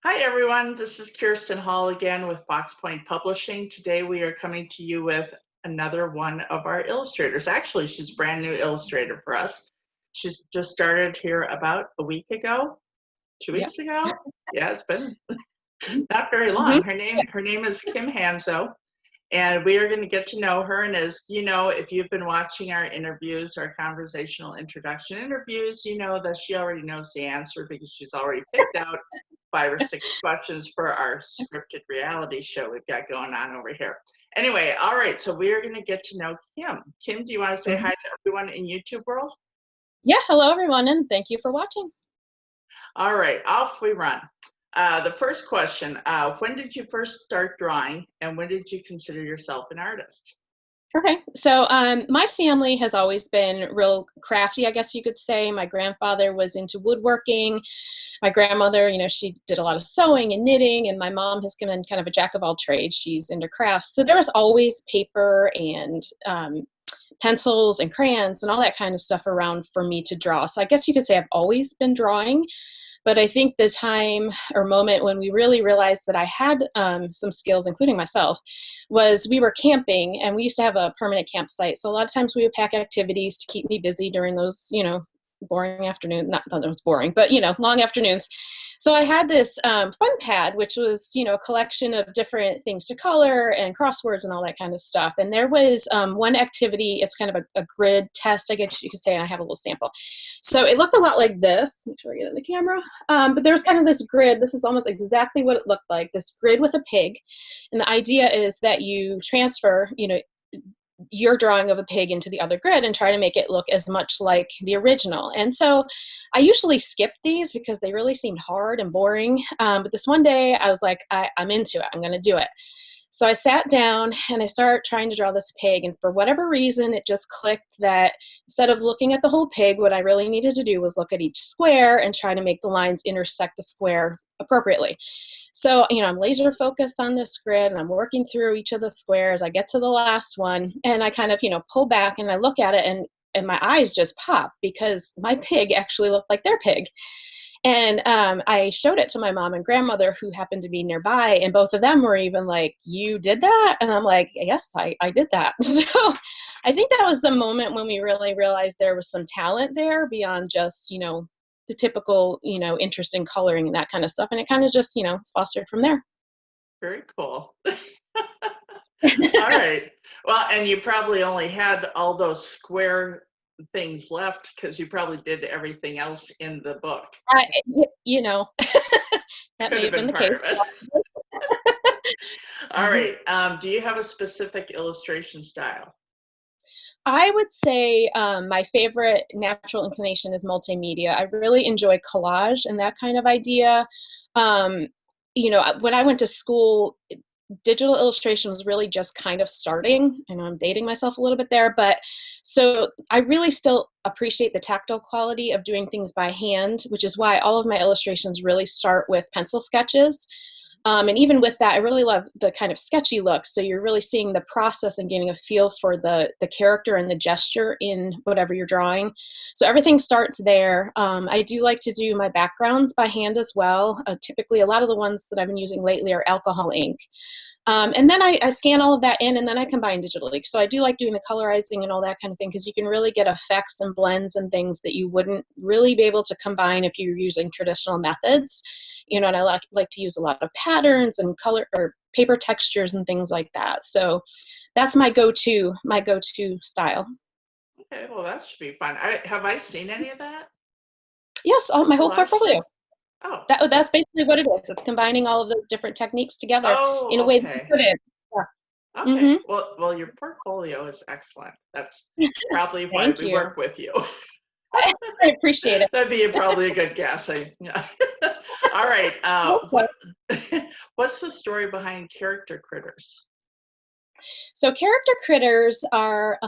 Hi everyone, this is Kirsten Hall again with Pointe Publishing. Today we are coming to you with another one of our illustrators. Actually, she's a brand new illustrator for us. She's just started here about a week ago, 2 weeks ago. Yeah, it's been not very long. Her name is Kim Hanzo, and we are going to get to know her. And as you know, if you've been watching our interviews, our conversational introduction interviews, you know that she already knows the answer because she's already picked out 5 or 6 questions for our scripted reality show we've got going on over here. Anyway, all right, so we are going to get to know Kim. Kim, do you want to say hi to everyone in YouTube world? Yeah, hello everyone, and thank you for watching. All right, off we run. The first question, when did you first start drawing, and when did you consider yourself an artist? Okay, so my family has always been real crafty, I guess you could say. My grandfather was into woodworking. My grandmother, she did a lot of sewing and knitting, and my mom has been kind of a jack of all trades. She's into crafts. So there was always paper and pencils and crayons and all that kind of stuff around for me to draw. So I guess you could say I've always been drawing. But I think the time or moment when we really realized that I had some skills, including myself, was we were camping, and we used to have a permanent campsite. So a lot of times we would pack activities to keep me busy during those, boring afternoons. Not that it was boring, but, long afternoons. So I had this fun pad, which was, a collection of different things to color and crosswords and all that kind of stuff. And there was one activity, it's kind of a grid test, I guess you could say, and I have a little sample. So it looked a lot like this. Make sure I get in the camera. But there was kind of this grid. This is almost exactly what it looked like, this grid with a pig. And the idea is that you transfer, your drawing of a pig into the other grid and try to make it look as much like the original. And so I usually skip these because they really seemed hard and boring. But this one day I was like, I'm into it. I'm going to do it. So I sat down and I started trying to draw this pig, and for whatever reason, it just clicked that instead of looking at the whole pig, what I really needed to do was look at each square and try to make the lines intersect the square appropriately. So, I'm laser focused on this grid, and I'm working through each of the squares. I get to the last one, and I kind of, pull back and I look at it, and my eyes just pop because my pig actually looked like their pig. And I showed it to my mom and grandmother, who happened to be nearby, and both of them were even like, "You did that?" And I'm like, "Yes, I did that." So I think that was the moment when we really realized there was some talent there beyond just, the typical, interest in coloring and that kind of stuff. And it kind of just, fostered from there. Very cool. All right. Well, and you probably only had all those square things left because you probably did everything else in the book. That may have been the case. All right. Do you have a specific illustration style? I would say my favorite natural inclination is multimedia. I really enjoy collage and that kind of idea. When I went to school, digital illustration was really just kind of starting. I know I'm dating myself a little bit there, but so I really still appreciate the tactile quality of doing things by hand, which is why all of my illustrations really start with pencil sketches. And even with that, I really love the kind of sketchy look. So you're really seeing the process and getting a feel for the character and the gesture in whatever you're drawing. So everything starts there. I do like to do my backgrounds by hand as well. Typically, a lot of the ones that I've been using lately are alcohol ink. And then I scan all of that in, and then I combine digitally. So I do like doing the colorizing and all that kind of thing, because you can really get effects and blends and things that you wouldn't really be able to combine if you're using traditional methods. And I like to use a lot of patterns and color or paper textures and things like that. So that's my go-to style. Okay, well that should be fun. Have I seen any of that? Yes, my whole portfolio. Oh. That's basically what it is. It's combining all of those different techniques together in a way that you put it. Yeah. Okay. Well, your portfolio is excellent. That's probably why we work with you. I appreciate it. That'd be probably a good guess. All right. What's the story behind character critters? So character critters are a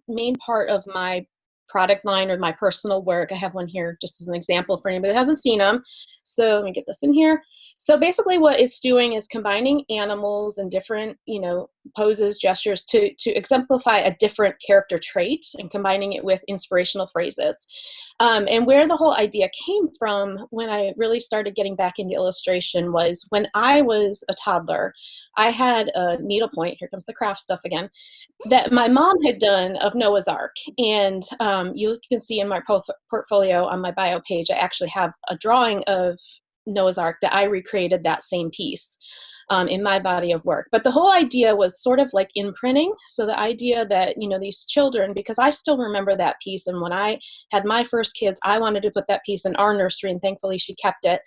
main part of my product line or my personal work. I have one here just as an example for anybody that hasn't seen them. So let me get this in here. So basically what it's doing is combining animals and different, poses, gestures to exemplify a different character trait and combining it with inspirational phrases. And where the whole idea came from when I really started getting back into illustration was when I was a toddler. I had a needlepoint, here comes the craft stuff again, that my mom had done of Noah's Ark. And you can see in my portfolio on my bio page, I actually have a drawing of Noah's Ark that I recreated that same piece in my body of work. But the whole idea was sort of like imprinting. So the idea that, these children, because I still remember that piece. And when I had my first kids, I wanted to put that piece in our nursery, and thankfully she kept it.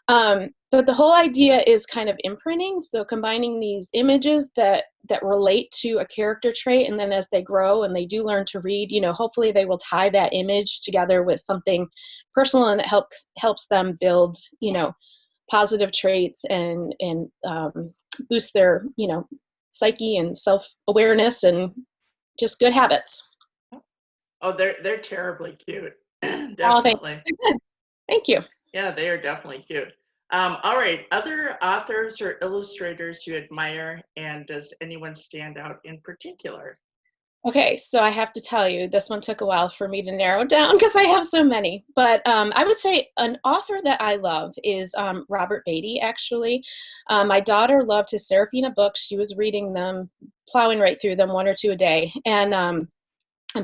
But the whole idea is kind of imprinting. So combining these images that relate to a character trait, and then as they grow and they do learn to read, hopefully they will tie that image together with something personal, and it helps them build, positive traits and boost their, psyche and self-awareness and just good habits. Oh, they're terribly cute. Oh, Definitely. thank you. Yeah, they are definitely cute. All right, other authors or illustrators you admire, and does anyone stand out in particular? Okay, so I have to tell you, this one took a while for me to narrow down because I have so many. But I would say an author that I love is Robert Beatty, actually. My daughter loved his Serafina books. She was reading them, plowing right through them, one or two a day. And I'm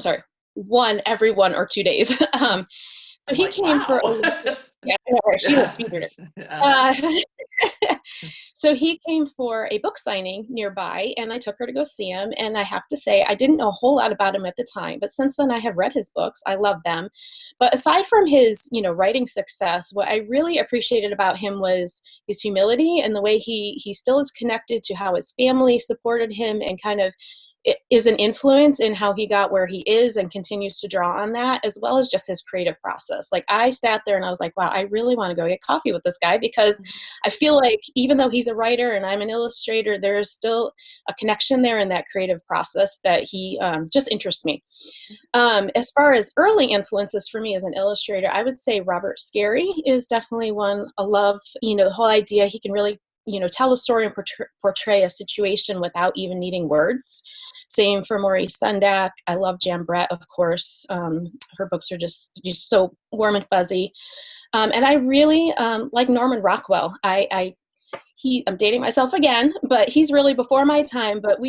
sorry, one every 1 or 2 days. So I'm he like, came for wow. yeah, I know, right, she's a speed reader. Uh, so he came for a book signing nearby, and I took her to go see him. And I have to say, I didn't know a whole lot about him at the time, but since then I have read his books. I love them. But aside from his, writing success, what I really appreciated about him was his humility and the way he still is connected to how his family supported him and kind of is an influence in how he got where he is and continues to draw on that, as well as just his creative process. Like, I sat there and I was like, wow, I really want to go get coffee with this guy, because I feel like even though he's a writer and I'm an illustrator, there is still a connection there in that creative process that he just interests me. As far as early influences for me as an illustrator, I would say Robert Scarry is definitely one I love. The whole idea, he can really tell a story and portray a situation without even needing words. Same for Maurice Sendak. I love Jan Brett, of course. Her books are just so warm and fuzzy. And I really like Norman Rockwell. I'm dating myself again, but he's really before my time. But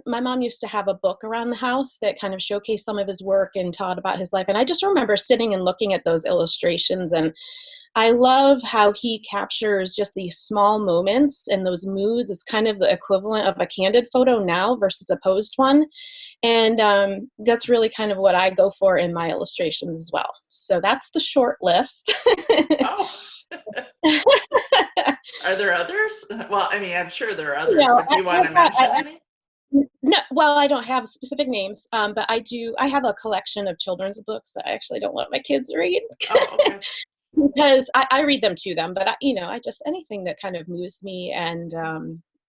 my mom used to have a book around the house that kind of showcased some of his work and taught about his life. And I just remember sitting and looking at those illustrations, and I love how he captures just these small moments and those moods. It's kind of the equivalent of a candid photo now versus a posed one. And that's really kind of what I go for in my illustrations as well. So that's the short list. Oh. Are there others? Well, I mean, I'm sure there are others, but do you want to mention any? No, well, I don't have specific names, but I have a collection of children's books that I actually don't let my kids read. Oh, okay. Because I read them to them, but I just, anything that kind of moves me and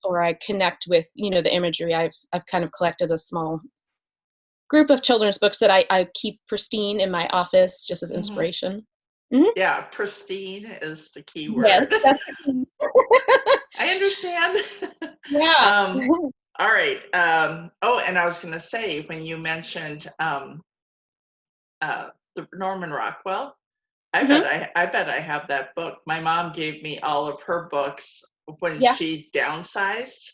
or I connect with, the imagery. I've kind of collected a small group of children's books that I keep pristine in my office just as Mm-hmm. inspiration. Mm-hmm. Yeah, pristine is the key Yes, word. that's the key. I understand. Yeah. All right. Oh, and I was going to say, when you mentioned the Norman Rockwell, Mm-hmm. I bet I have that book. My mom gave me all of her books when Yeah. she downsized,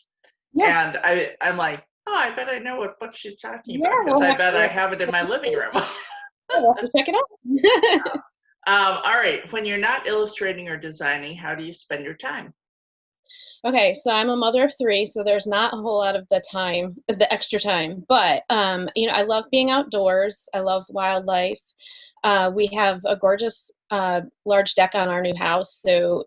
Yeah. and I'm like, oh, I bet I know what book she's talking Yeah. about, because I bet I have it in my living room. We'll have to check it out. All right. When you're not illustrating or designing, how do you spend your time? Okay, so I'm a mother of 3, so there's not a whole lot of the extra time. But I love being outdoors. I love wildlife. We have a gorgeous large deck on our new house, so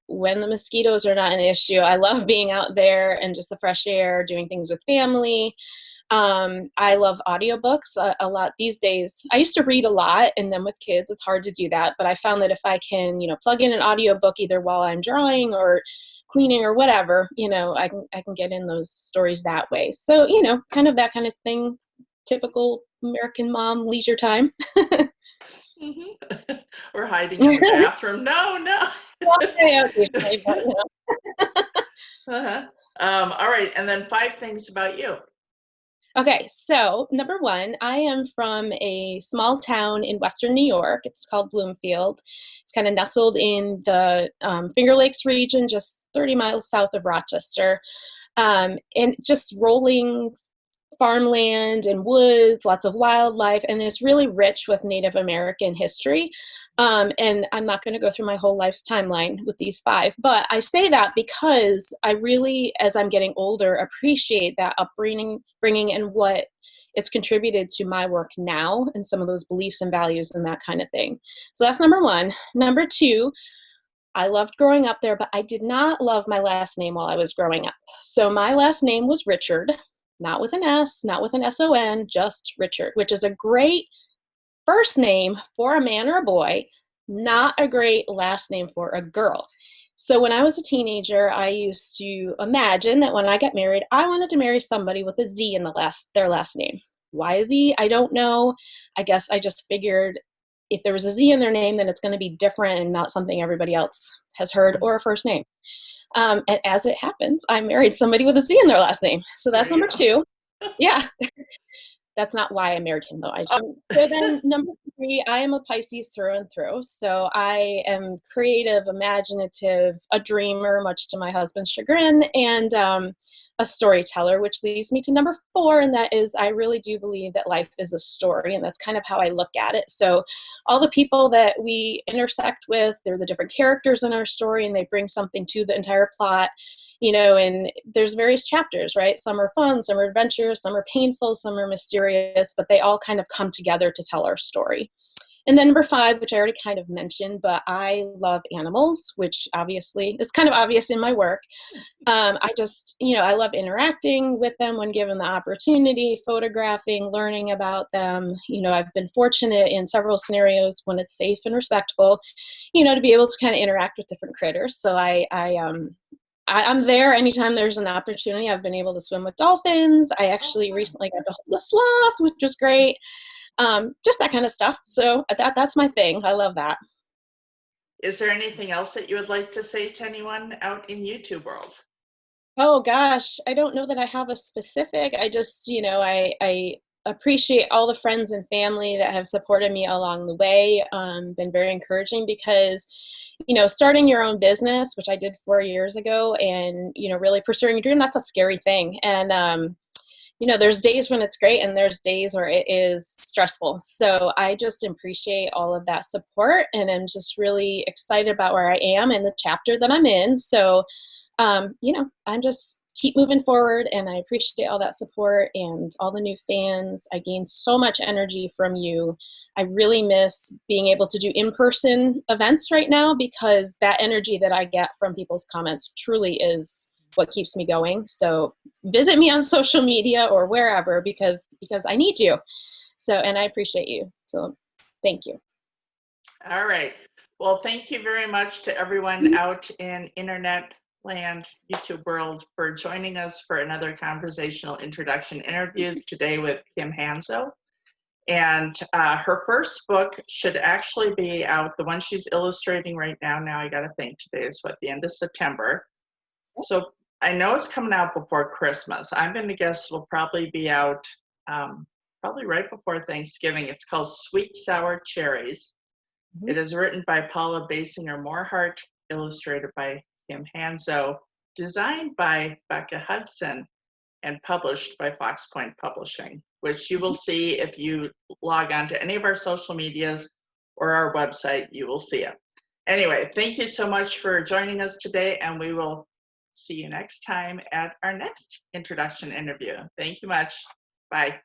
when the mosquitoes are not an issue, I love being out there and just the fresh air, doing things with family. I love audiobooks a lot these days. I used to read a lot, and then with kids, it's hard to do that. But I found that if I can, plug in an audiobook either while I'm drawing or cleaning or whatever, I can get in those stories that way. So, kind of that kind of thing, typical American mom leisure time. Mm-hmm. We're hiding in the bathroom. No, no. Well, I occasionally, but, Uh-huh. All right, and then 5 things about you. Okay, so number one, I am from a small town in Western New York. It's called Bloomfield. It's kind of nestled in the Finger Lakes region, just 30 miles south of Rochester. And just rolling farmland and woods, lots of wildlife, and it's really rich with Native American history. And I'm not going to go through my whole life's timeline with these 5, but I say that because I really, as I'm getting older, appreciate that bringing and what it's contributed to my work now and some of those beliefs and values and that kind of thing. So that's number one. Number two, I loved growing up there, but I did not love my last name while I was growing up. So my last name was Richard, not with an S, not with an S-O-N, just Richard, which is a great first name for a man or a boy, not a great last name for a girl. So when I was a teenager, I used to imagine that when I got married, I wanted to marry somebody with a Z in their last name. Why a Z? I don't know. I guess I just figured if there was a Z in their name, then it's going to be different and not something everybody else has heard or a first name. And as it happens, I married somebody with a Z in their last name. So that's There you number go. two. Yeah. That's not why I married him, though. So then, number three, I am a Pisces through and through. So I am creative, imaginative, a dreamer, much to my husband's chagrin, and a storyteller, which leads me to number four, and that is I really do believe that life is a story, and that's kind of how I look at it. So all the people that we intersect with, they're the different characters in our story, and they bring something to the entire plot. And there's various chapters, right? Some are fun, some are adventurous, some are painful, some are mysterious, but they all kind of come together to tell our story. And then number five, which I already kind of mentioned, but I love animals, which obviously is kind of obvious in my work. I just, I love interacting with them when given the opportunity, photographing, learning about them. I've been fortunate in several scenarios when it's safe and respectful, to be able to kind of interact with different critters. So I'm there anytime there's an opportunity. I've been able to swim with dolphins. I actually recently got to hold a sloth, which was great. Just that kind of stuff. So that's my thing. I love that. Is there anything else that you would like to say to anyone out in YouTube world? Oh gosh, I don't know that I have a specific. I just, I appreciate all the friends and family that have supported me along the way. Been very encouraging because, starting your own business, which I did 4 years ago, and really pursuing a dream, that's a scary thing. And there's days when it's great, and there's days where it is stressful. So I just appreciate all of that support, and I'm just really excited about where I am and the chapter that I'm in. So I'm just keep moving forward, and I appreciate all that support and all the new fans. I gained so much energy from you. I really miss being able to do in-person events right now, because that energy that I get from people's comments truly is what keeps me going. So visit me on social media or wherever, because I need you. So, and I appreciate you. So thank you. All right. Well, thank you very much to everyone out in internet land, YouTube world, for joining us for another conversational introduction interview today with Kim Hanzo. And her first book should actually be out, the one she's illustrating right now. Now I got to think, today is the end of September. So I know it's coming out before Christmas. I'm going to guess it'll probably be out probably right before Thanksgiving. It's called Sweet Sour Cherries. It is written by Paula Basinger-Morhart, illustrated by Kim Hanzo, designed by Becca Hudson, and published by Pointe Publishing, which you will see if you log on to any of our social medias or our website, you will see it. Anyway, thank you so much for joining us today, and we will see you next time at our next introduction interview. Thank you much. Bye.